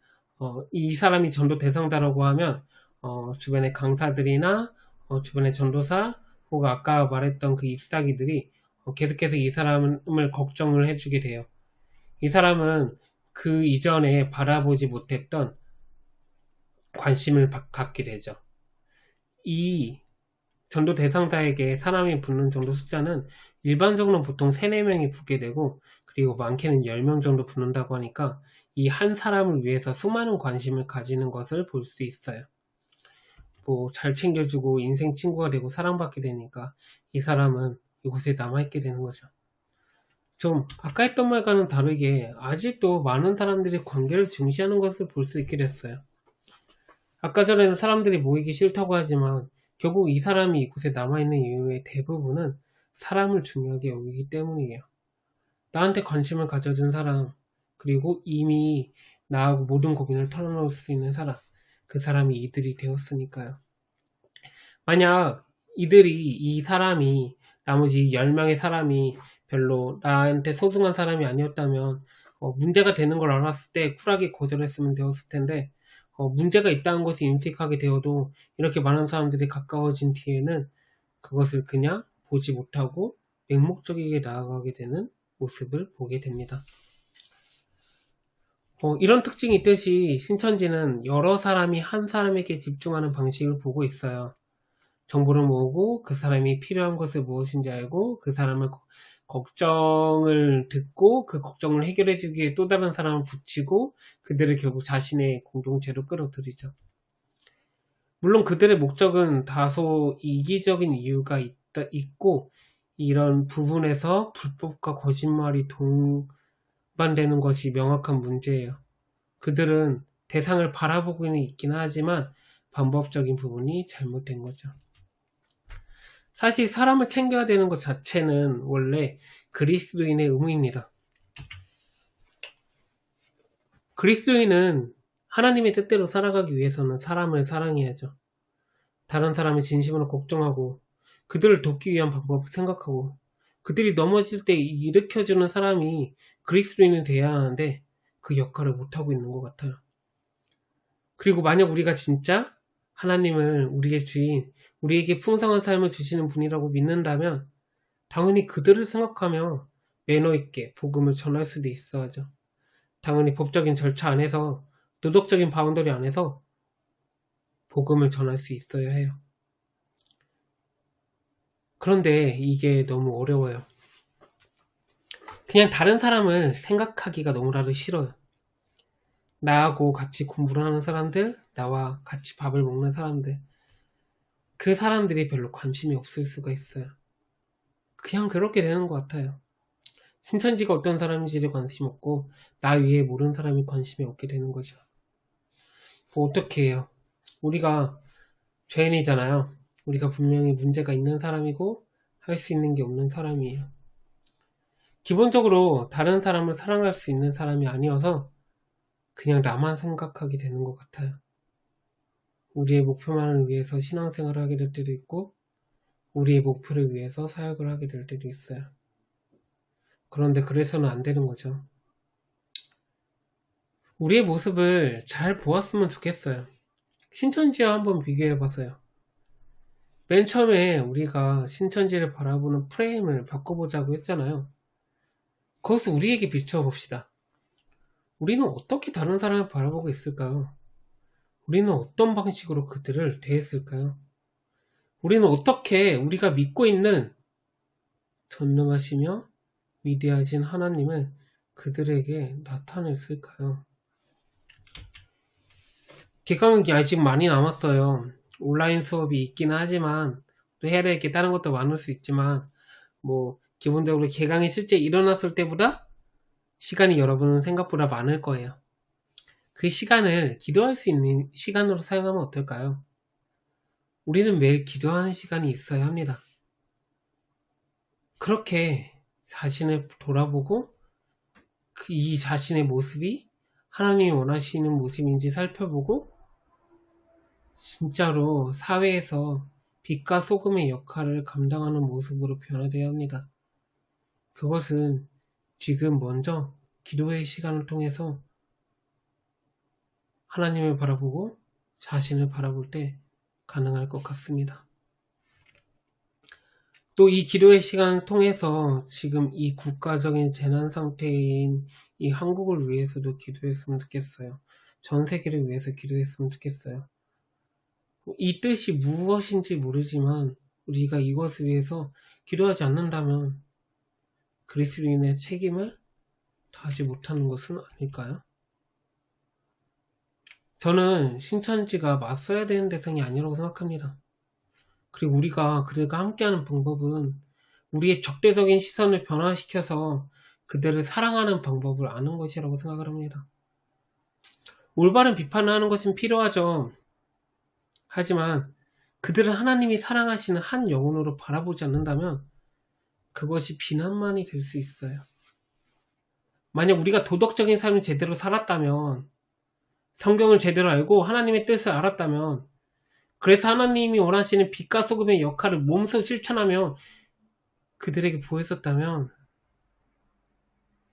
이 사람이 전도 대상자라고 하면 주변의 강사들이나 주변의 전도사 혹은 아까 말했던 그 잎사귀들이 계속해서 이 사람을 걱정을 해주게 돼요. 이 사람은 그 이전에 바라보지 못했던 관심을 갖게 되죠. 이 전도 대상자에게 사람이 붙는 정도 숫자는 일반적으로 보통 3, 4명이 붙게 되고 그리고 많게는 10명 정도 붙는다고 하니까 이 한 사람을 위해서 수많은 관심을 가지는 것을 볼 수 있어요. 잘 챙겨주고 인생 친구가 되고 사랑받게 되니까 이 사람은 이곳에 남아있게 되는 거죠. 좀 아까 했던 말과는 다르게 아직도 많은 사람들이 관계를 중시하는 것을 볼 수 있게 됐어요. 아까 전에는 사람들이 모이기 싫다고 하지만 결국 이 사람이 이곳에 남아있는 이유의 대부분은 사람을 중요하게 여기기 때문이에요. 나한테 관심을 가져준 사람, 그리고 이미 나하고 모든 고민을 털어놓을 수 있는 사람, 그 사람이 이들이 되었으니까요. 만약 이 사람이 나머지 10명의 사람이 별로 나한테 소중한 사람이 아니었다면 문제가 되는 걸 알았을 때 쿨하게 거절했으면 되었을 텐데 문제가 있다는 것을 인식하게 되어도 이렇게 많은 사람들이 가까워진 뒤에는 그것을 그냥 보지 못하고 맹목적이게 나아가게 되는 모습을 보게 됩니다. 이런 특징이 있듯이 신천지는 여러 사람이 한 사람에게 집중하는 방식을 보고 있어요. 정보를 모으고 그 사람이 필요한 것을 무엇인지 알고 그 사람의 걱정을 듣고 그 걱정을 해결해 주기 위해 또 다른 사람을 붙이고 그들을 결국 자신의 공동체로 끌어들이죠. 물론 그들의 목적은 다소 이기적인 이유가 있고 이런 부분에서 불법과 거짓말이 동반되는 것이 명확한 문제예요. 그들은 대상을 바라보고는 있긴 하지만 방법적인 부분이 잘못된 거죠. 사실 사람을 챙겨야 되는 것 자체는 원래 그리스도인의 의무입니다. 그리스도인은 하나님의 뜻대로 살아가기 위해서는 사람을 사랑해야죠. 다른 사람을 진심으로 걱정하고 그들을 돕기 위한 방법을 생각하고 그들이 넘어질 때 일으켜주는 사람이 그리스도인이 돼야 하는데 그 역할을 못하고 있는 것 같아요. 그리고 만약 우리가 진짜 하나님을 우리의 주인, 우리에게 풍성한 삶을 주시는 분이라고 믿는다면 당연히 그들을 생각하며 매너 있게 복음을 전할 수도 있어야죠. 당연히 법적인 절차 안에서 도덕적인 바운더리 안에서 복음을 전할 수 있어야 해요. 그런데 이게 너무 어려워요. 그냥 다른 사람을 생각하기가 너무나도 싫어요. 나하고 같이 공부를 하는 사람들, 나와 같이 밥을 먹는 사람들, 그 사람들이 별로 관심이 없을 수가 있어요. 그냥 그렇게 되는 것 같아요. 신천지가 어떤 사람인지에 관심이 없고 나 위에 모르는 사람이 관심이 없게 되는 거죠. 뭐 어떻게 해요? 우리가 죄인이잖아요. 우리가 분명히 문제가 있는 사람이고 할 수 있는 게 없는 사람이에요. 기본적으로 다른 사람을 사랑할 수 있는 사람이 아니어서 그냥 나만 생각하게 되는 것 같아요. 우리의 목표만을 위해서 신앙생활을 하게 될 때도 있고 우리의 목표를 위해서 사역을 하게 될 때도 있어요. 그런데 그래서는 안 되는 거죠. 우리의 모습을 잘 보았으면 좋겠어요. 신천지와 한번 비교해봐서요. 맨 처음에 우리가 신천지를 바라보는 프레임을 바꿔보자고 했잖아요. 그것을 우리에게 비춰봅시다. 우리는 어떻게 다른 사람을 바라보고 있을까요? 우리는 어떤 방식으로 그들을 대했을까요? 우리는 어떻게 우리가 믿고 있는 전능하시며 위대하신 하나님을 그들에게 나타냈을까요? 개강이 아직 많이 남았어요. 온라인 수업이 있기는 하지만 또 해야 될 게 다른 것도 많을 수 있지만 뭐 기본적으로 개강이 실제 일어났을 때보다 시간이 여러분은 생각보다 많을 거예요. 그 시간을 기도할 수 있는 시간으로 사용하면 어떨까요? 우리는 매일 기도하는 시간이 있어야 합니다. 그렇게 자신을 돌아보고 이 자신의 모습이 하나님이 원하시는 모습인지 살펴보고 진짜로 사회에서 빛과 소금의 역할을 감당하는 모습으로 변화되어야 합니다. 그것은 지금 먼저 기도의 시간을 통해서 하나님을 바라보고 자신을 바라볼 때 가능할 것 같습니다. 또 이 기도의 시간을 통해서 지금 이 국가적인 재난 상태인 이 한국을 위해서도 기도했으면 좋겠어요. 전 세계를 위해서 기도했으면 좋겠어요. 이 뜻이 무엇인지 모르지만 우리가 이것을 위해서 기도하지 않는다면 그리스도인의 책임을 다하지 못하는 것은 아닐까요? 저는 신천지가 맞서야 되는 대상이 아니라고 생각합니다. 그리고 우리가 그들과 함께하는 방법은 우리의 적대적인 시선을 변화시켜서 그들을 사랑하는 방법을 아는 것이라고 생각을 합니다. 올바른 비판을 하는 것은 필요하죠. 하지만 그들은 하나님이 사랑하시는 한 영혼으로 바라보지 않는다면 그것이 비난만이 될 수 있어요. 만약 우리가 도덕적인 삶을 제대로 살았다면, 성경을 제대로 알고 하나님의 뜻을 알았다면, 그래서 하나님이 원하시는 빛과 소금의 역할을 몸소 실천하며 그들에게 보였었다면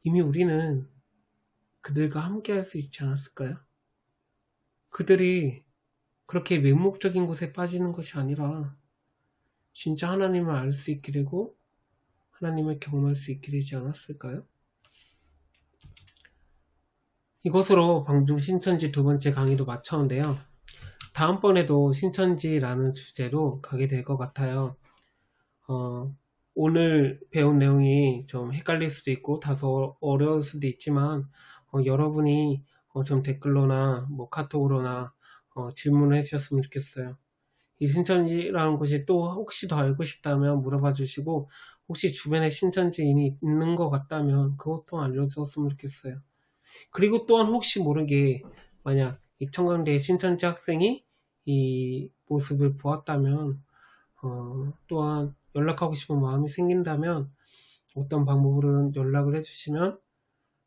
이미 우리는 그들과 함께 할 수 있지 않았을까요? 그들이 그렇게 맹목적인 곳에 빠지는 것이 아니라 진짜 하나님을 알 수 있게 되고 하나님을 경험할 수 있게 되지 않았을까요? 이것으로 방중 신천지 2번째 강의도 마쳤는데요. 다음번에도 신천지라는 주제로 가게 될 것 같아요. 오늘 배운 내용이 좀 헷갈릴 수도 있고 다소 어려울 수도 있지만 여러분이 좀 댓글로나 카톡으로나 질문을 해주셨으면 좋겠어요. 이 신천지라는 곳이 또 혹시 더 알고 싶다면 물어봐 주시고, 혹시 주변에 신천지인이 있는 것 같다면 그것도 알려주었으면 좋겠어요. 그리고 또한 혹시 모르게 만약 이 청강대의 신천지 학생이 이 모습을 보았다면 또한 연락하고 싶은 마음이 생긴다면 어떤 방법으로는 연락을 해주시면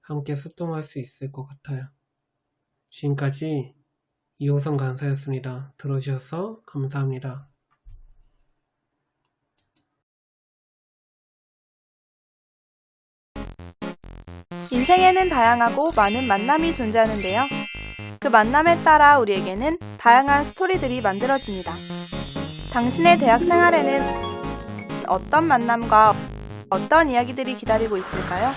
함께 소통할 수 있을 것 같아요. 지금까지 이호선 간사였습니다. 들어주셔서 감사합니다. 인생에는 다양하고 많은 만남이 존재하는데요. 그 만남에 따라 우리에게는 다양한 스토리들이 만들어집니다. 당신의 대학 생활에는 어떤 만남과 어떤 이야기들이 기다리고 있을까요?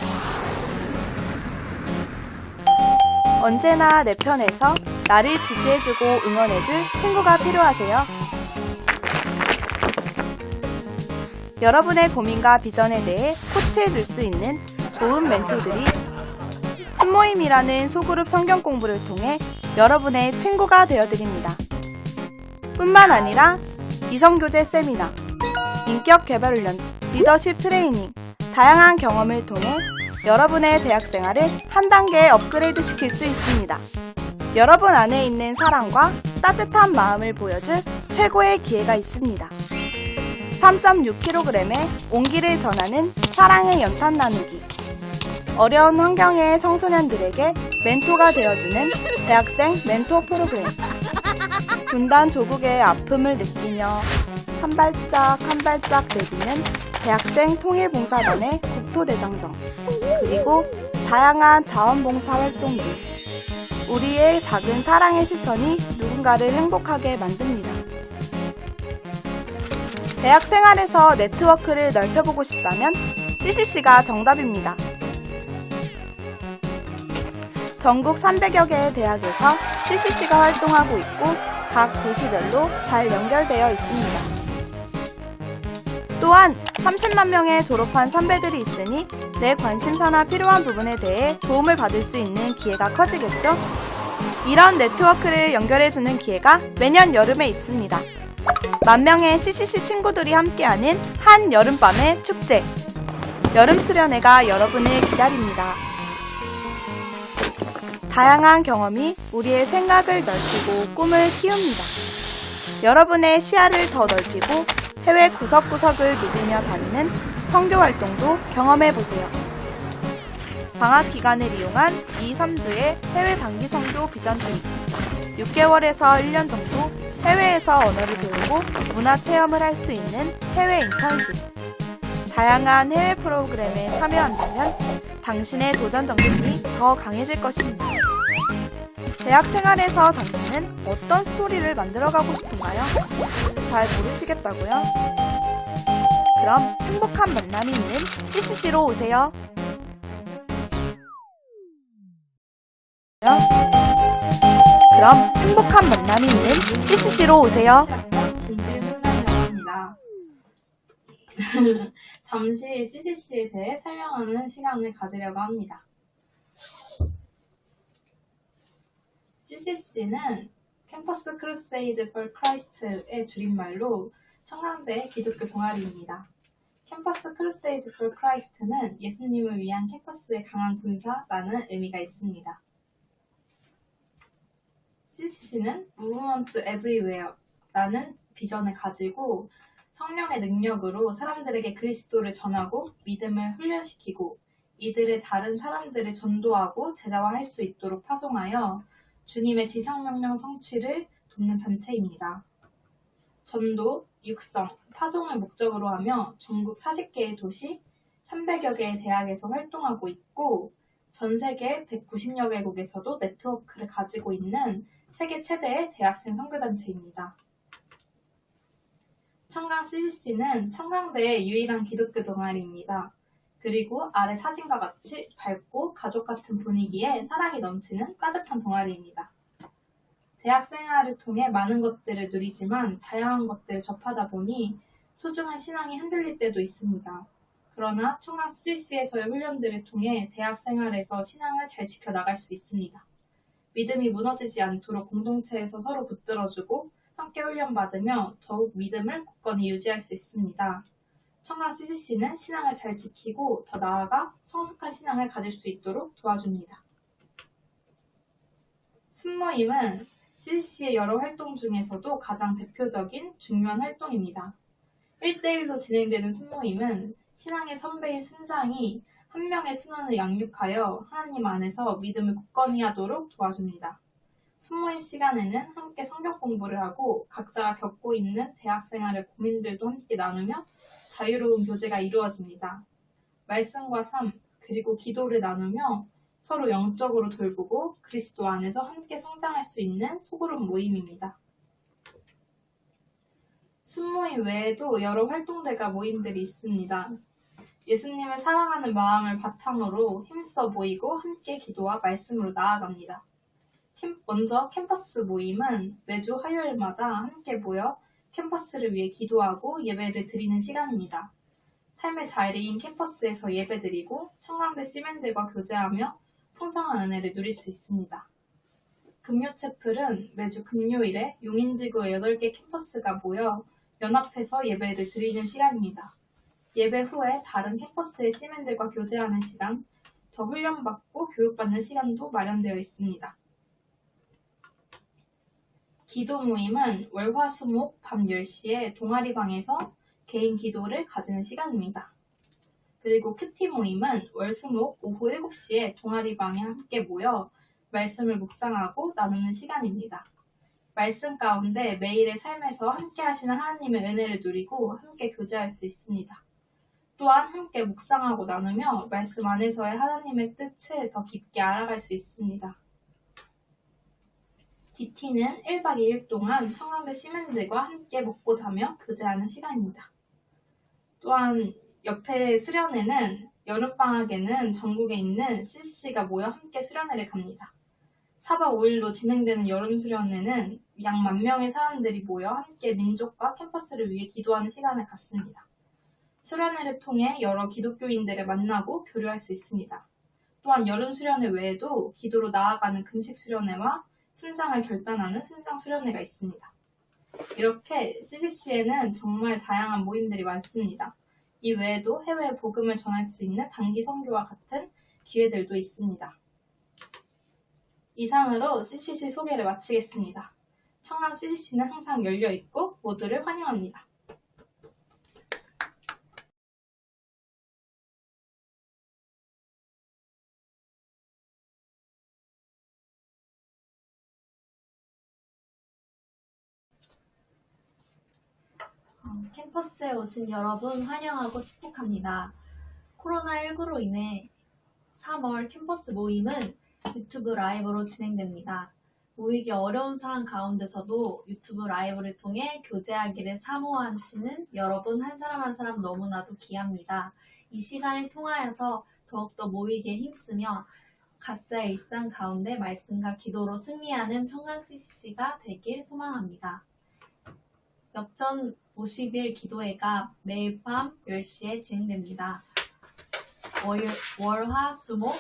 언제나 내 편에서 나를 지지해주고 응원해줄 친구가 필요하세요. 여러분의 고민과 비전에 대해 코치해줄 수 있는 좋은 멘토들이 순모임이라는 소그룹 성경 공부를 통해 여러분의 친구가 되어드립니다. 뿐만 아니라 이성교제 세미나, 인격 개발 훈련, 리더십 트레이닝, 다양한 경험을 통해 여러분의 대학생활을 한 단계 업그레이드 시킬 수 있습니다. 여러분 안에 있는 사랑과 따뜻한 마음을 보여줄 최고의 기회가 있습니다. 3.6kg의 온기를 전하는 사랑의 연탄 나누기. 어려운 환경의 청소년들에게 멘토가 되어주는 대학생 멘토 프로그램. 분단 조국의 아픔을 느끼며 한 발짝 한 발짝 내딛는 대학생 통일봉사단의 국토대장정. 그리고 다양한 자원봉사 활동 등 우리의 작은 사랑의 실천이 누군가를 행복하게 만듭니다. 대학 생활에서 네트워크를 넓혀보고 싶다면 CCC가 정답입니다. 전국 300여 개의 대학에서 CCC가 활동하고 있고 각 도시별로 잘 연결되어 있습니다. 또한 30만 명의 졸업한 선배들이 있으니 내 관심사나 필요한 부분에 대해 도움을 받을 수 있는 기회가 커지겠죠? 이런 네트워크를 연결해주는 기회가 매년 여름에 있습니다. 만 명의 CCC 친구들이 함께하는 한 여름밤의 축제. 여름 수련회가 여러분을 기다립니다. 다양한 경험이 우리의 생각을 넓히고 꿈을 키웁니다. 여러분의 시야를 더 넓히고 해외 구석구석을 누비며 다니는 선교 활동도 경험해보세요. 방학 기간을 이용한 2-3주의 해외 단기 선교 비전 트립. 6개월에서 1년 정도 해외에서 언어를 배우고 문화 체험을 할 수 있는 해외 인턴십. 다양한 해외 프로그램에 참여한다면 당신의 도전 정신이 더 강해질 것입니다. 대학 생활에서 당신은 어떤 스토리를 만들어가고 싶은가요? 잘 모르시겠다고요? 그럼 행복한 만남이 있는 CCC로 오세요. 그럼 행복한 만남이 있는 CCC로 오세요. 김지윤 선생님입니다. 잠시 CCC에 대해 설명하는 시간을 가지려고 합니다. CCC는 캠퍼스 크루세이드 for 크라이스트의 줄임말로 청강대 기독교 동아리입니다. 캠퍼스 크루세이드 for 크라이스트는 예수님을 위한 캠퍼스의 강한 군사라는 의미가 있습니다. CCC는 Movement Everywhere라는 비전을 가지고 성령의 능력으로 사람들에게 그리스도를 전하고 믿음을 훈련시키고 이들을 다른 사람들을 전도하고 제자화할 수 있도록 파송하여 주님의 지상명령 성취를 돕는 단체입니다. 전도, 육성, 파송을 목적으로 하며 전국 40개의 도시, 300여 개의 대학에서 활동하고 있고 전 세계 190여 개국에서도 네트워크를 가지고 있는 세계 최대의 대학생 선교단체입니다. 청강 CCC는 청강대의 유일한 기독교 동아리입니다. 그리고 아래 사진과 같이 밝고 가족 같은 분위기에 사랑이 넘치는 따뜻한 동아리입니다. 대학 생활을 통해 많은 것들을 누리지만 다양한 것들을 접하다 보니 소중한 신앙이 흔들릴 때도 있습니다. 그러나 청강 CCC에서의 훈련들을 통해 대학 생활에서 신앙을 잘 지켜나갈 수 있습니다. 믿음이 무너지지 않도록 공동체에서 서로 붙들어주고 함께 훈련받으며 더욱 믿음을 굳건히 유지할 수 있습니다. 청강 CCC는 신앙을 잘 지키고 더 나아가 성숙한 신앙을 가질 수 있도록 도와줍니다. 순모임은 CCC의 여러 활동 중에서도 가장 대표적인 중요한 활동입니다. 1대1로 진행되는 순모임은 신앙의 선배인 순장이 한 명의 순원을 양육하여 하나님 안에서 믿음을 굳건히 하도록 도와줍니다. 순모임 시간에는 함께 성경 공부를 하고 각자가 겪고 있는 대학생활의 고민들도 함께 나누며 자유로운 교제가 이루어집니다. 말씀과 삶, 그리고 기도를 나누며 서로 영적으로 돌보고 그리스도 안에서 함께 성장할 수 있는 소그룹 모임입니다. 순모임 외에도 여러 활동들과 모임들이 있습니다. 예수님을 사랑하는 마음을 바탕으로 힘써 모이고 함께 기도와 말씀으로 나아갑니다. 먼저 캠퍼스 모임은 매주 화요일마다 함께 모여 캠퍼스를 위해 기도하고 예배를 드리는 시간입니다. 삶의 자리인 캠퍼스에서 예배드리고 청강대 시민들과 교제하며 풍성한 은혜를 누릴 수 있습니다. 금요채플은 매주 금요일에 용인지구 8개 캠퍼스가 모여 연합해서 예배를 드리는 시간입니다. 예배 후에 다른 캠퍼스의 시민들과 교제하는 시간, 더 훈련받고 교육받는 시간도 마련되어 있습니다. 기도 모임은 월, 화, 수, 목 밤 10시에 동아리방에서 개인 기도를 가지는 시간입니다. 그리고 큐티 모임은 월, 수, 목 오후 7시에 동아리방에 함께 모여 말씀을 묵상하고 나누는 시간입니다. 말씀 가운데 매일의 삶에서 함께 하시는 하나님의 은혜를 누리고 함께 교제할 수 있습니다. 또한 함께 묵상하고 나누며 말씀 안에서의 하나님의 뜻을 더 깊게 알아갈 수 있습니다. DT는 1박 2일 동안 청강대 시민들과 함께 먹고 자며 교제하는 시간입니다. 또한 역대 수련회는 여름방학에는 전국에 있는 CCC가 모여 함께 수련회를 갑니다. 4박 5일로 진행되는 여름 수련회는 약 10,000명의 사람들이 모여 함께 민족과 캠퍼스를 위해 기도하는 시간을 갖습니다. 수련회를 통해 여러 기독교인들을 만나고 교류할 수 있습니다. 또한 여름 수련회 외에도 기도로 나아가는 금식 수련회와 순장을 결단하는 순장 수련회가 있습니다. 이렇게 CCC에는 정말 다양한 모임들이 많습니다. 이 외에도 해외에 복음을 전할 수 있는 단기 선교와 같은 기회들도 있습니다. 이상으로 CCC 소개를 마치겠습니다. 청강 CCC는 항상 열려있고 모두를 환영합니다. 캠퍼스에 오신 여러분 환영하고 축복합니다. 코로나19로 인해 3월 캠퍼스 모임은 유튜브 라이브로 진행됩니다. 모이기 어려운 상황 가운데서도 유튜브 라이브를 통해 교제하기를 사모하시는 여러분 한 사람 한 사람 너무나도 귀합니다. 이 시간을 통하여서 더욱더 모이기에 힘쓰며 각자의 일상 가운데 말씀과 기도로 승리하는 청강 CCC가 되길 소망합니다. 역전 50일 기도회가 매일 밤 10시에 진행됩니다. 월, 화, 수, 목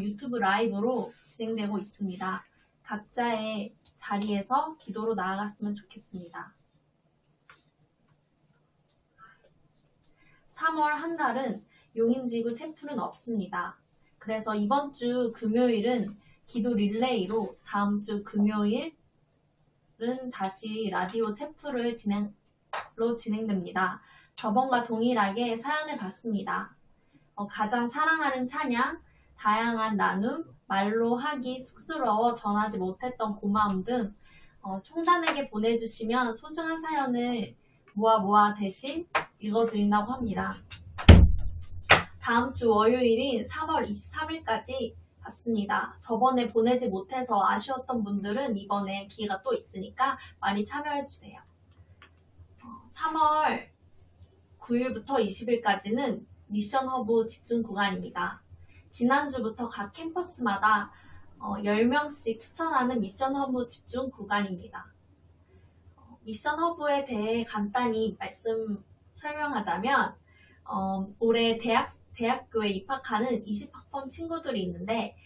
유튜브 라이브로 진행되고 있습니다. 각자의 자리에서 기도로 나아갔으면 좋겠습니다. 3월 한 날은 용인지구 채플은 없습니다. 그래서 이번 주 금요일은 기도 릴레이로 다음 주 금요일은 다시 라디오 채플을 진행됩니다. 저번과 동일하게 사연을 받습니다. 가장 사랑하는 찬양, 다양한 나눔, 말로 하기 쑥스러워 전하지 못했던 고마움 등 총단에게 보내주시면 소중한 사연을 모아 대신 읽어드린다고 합니다. 다음 주 월요일인 3월 23일까지 받습니다. 저번에 보내지 못해서 아쉬웠던 분들은 이번에 기회가 또 있으니까 많이 참여해주세요. 3월 9일부터 20일까지는 미션 허브 집중 구간입니다. 지난주부터 각 캠퍼스마다 10명씩 추천하는 미션 허브 집중 구간입니다. 미션 허브에 대해 간단히 설명하자면 올해 대학교에 입학하는 20학번 친구들이 있는데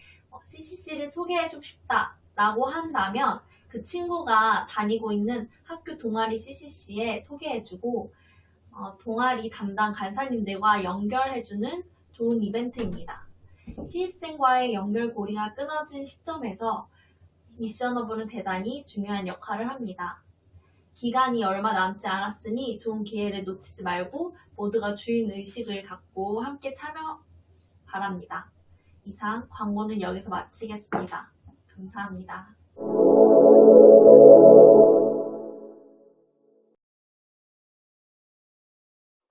CCC를 소개해주고 싶다라고 한다면 그 친구가 다니고 있는 학교 동아리 CCC에 소개해주고 동아리 담당 간사님들과 연결해주는 좋은 이벤트입니다. 신입생과의 연결고리가 끊어진 시점에서 미션허브는 대단히 중요한 역할을 합니다. 기간이 얼마 남지 않았으니 좋은 기회를 놓치지 말고 모두가 주인의식을 갖고 함께 참여 바랍니다. 이상 광고는 여기서 마치겠습니다. 감사합니다.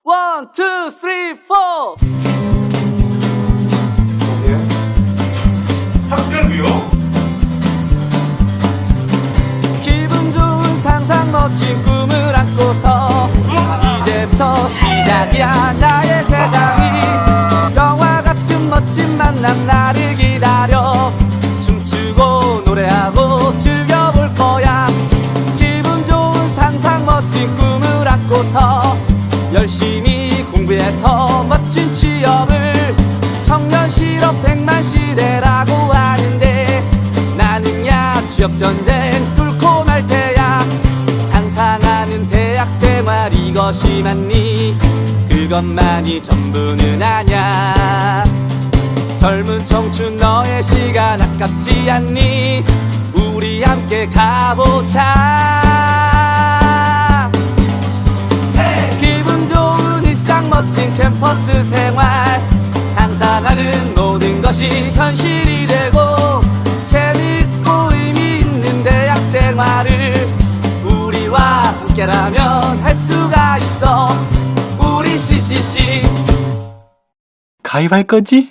원, 투, 쓰리, 포. 학교비요? 기분 좋은 상상 멋진 꿈을 안고서 이제부터 시작이야 나의 세상이 영화 같은 멋진 만남 나를 기다려 춤추고 노래하고 즐겨볼 거야 기분 좋은 상상 멋진 꿈을 안고서 열심히 공부해서 멋진 취업을 청년 실업 100만 시대라고 하는데 나는야 취업전쟁 뚫고 말 테야 상상하는 대학생활 이것이 맞니 그것만이 전부는 아냐 젊은 청춘 너의 시간 아깝지 않니 우리 함께 가보자 기분 좋은 일상 멋진 캠퍼스 생활 상상하는 모든 것이 현실이 되고 재밌고 의미 있는 대학 생활을 우리와 함께라면 할 수가 있어 우리 CCC 가입할 거지?